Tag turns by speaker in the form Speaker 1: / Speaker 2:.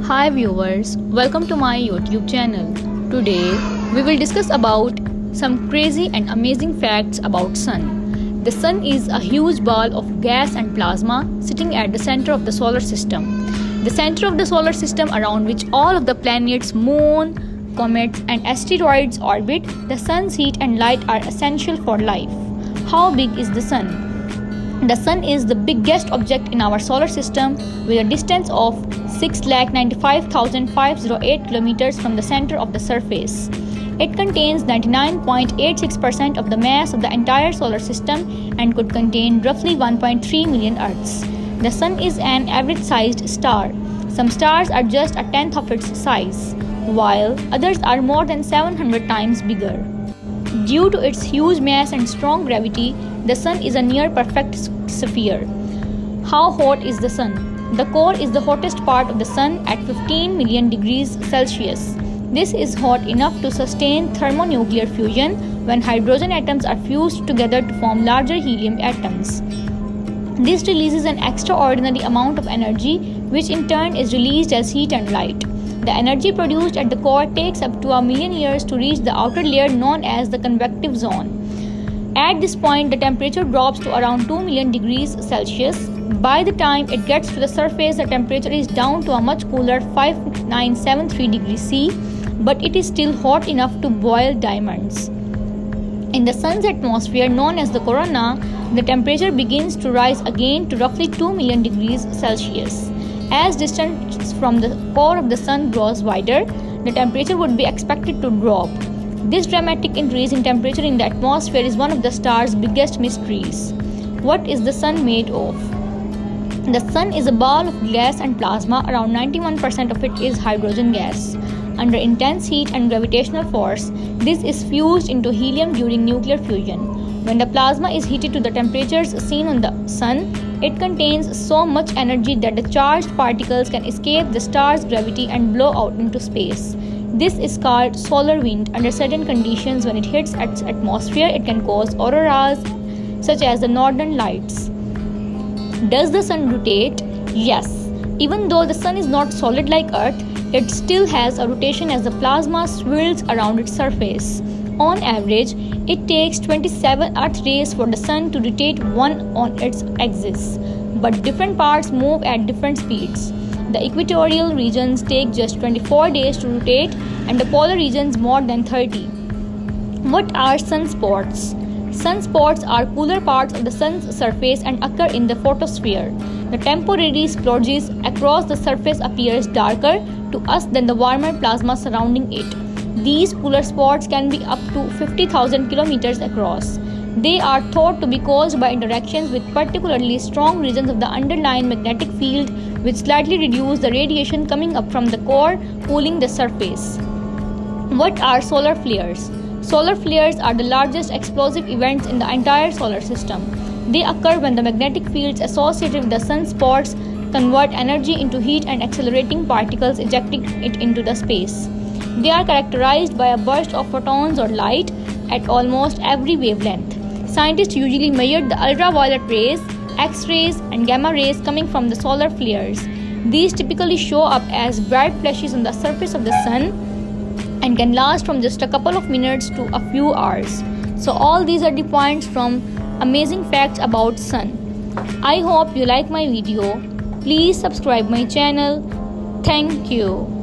Speaker 1: Hi viewers, welcome to my YouTube channel. Today we will discuss about some crazy and amazing facts about Sun. The Sun is a huge ball of gas and plasma sitting at the center of the solar system. The center of the solar system around which all of the planets, moon, comets and asteroids orbit. The Sun's heat and light are essential for life. How big is the Sun? The Sun is the biggest object in our solar system with a distance of 6,95,508 kilometers from the center of the surface. It contains 99.86% of the mass of the entire solar system and could contain roughly 1.3 million Earths. The Sun is an average-sized star. Some stars are just a tenth of its size, while others are more than 700 times bigger. Due to its huge mass and strong gravity, the Sun is a near-perfect sphere. How hot is the Sun? The core is the hottest part of the Sun at 15 million degrees Celsius. This is hot enough to sustain thermonuclear fusion when hydrogen atoms are fused together to form larger helium atoms. This releases an extraordinary amount of energy, which in turn is released as heat and light. The energy produced at the core takes up to 1 million years to reach the outer layer known as the convective zone. At this point, the temperature drops to around 2 million degrees Celsius. By the time it gets to the surface, the temperature is down to a much cooler 5973 degrees C, but it is still hot enough to boil diamonds. In the Sun's atmosphere, known as the corona, the temperature begins to rise again to roughly 2 million degrees Celsius. As distance from the core of the Sun grows wider, the temperature would be expected to drop. This dramatic increase in temperature in the atmosphere is one of the star's biggest mysteries. What is the Sun made of? The Sun is a ball of gas and plasma. Around 91% of it is hydrogen gas. Under intense heat and gravitational force, this is fused into helium during nuclear fusion. When the plasma is heated to the temperatures seen on the Sun, it contains so much energy that the charged particles can escape the star's gravity and blow out into space. This is called solar wind. Under certain conditions, when it hits its atmosphere, it can cause auroras such as the northern lights. Does the Sun rotate? Yes. Even though the Sun is not solid like Earth, it still has a rotation as the plasma swirls around its surface. On average, it takes 27 Earth rays for the Sun to rotate one on its axis, but different parts move at different speeds. The equatorial regions take just 24 days to rotate and the polar regions more than 30. What are sunspots? Sunspots are cooler parts of the Sun's surface and occur in the photosphere. The temporary splotches across the surface appears darker to us than the warmer plasma surrounding it. These cooler spots can be up to 50,000 kilometers across. They are thought to be caused by interactions with particularly strong regions of the underlying magnetic field, which slightly reduce the radiation coming up from the core, cooling the surface. What are solar flares? Solar flares are the largest explosive events in the entire solar system. They occur when the magnetic fields associated with the sunspots convert energy into heat and accelerating particles, ejecting it into the space. They are characterized by a burst of photons or light at almost every wavelength. Scientists usually measure the ultraviolet rays, X-rays, and gamma rays coming from the solar flares. These typically show up as bright flashes on the surface of the Sun and can last from just a couple of minutes to a few hours. So all these are the points from amazing facts about Sun. I hope you like my video. Please subscribe my channel. Thank you.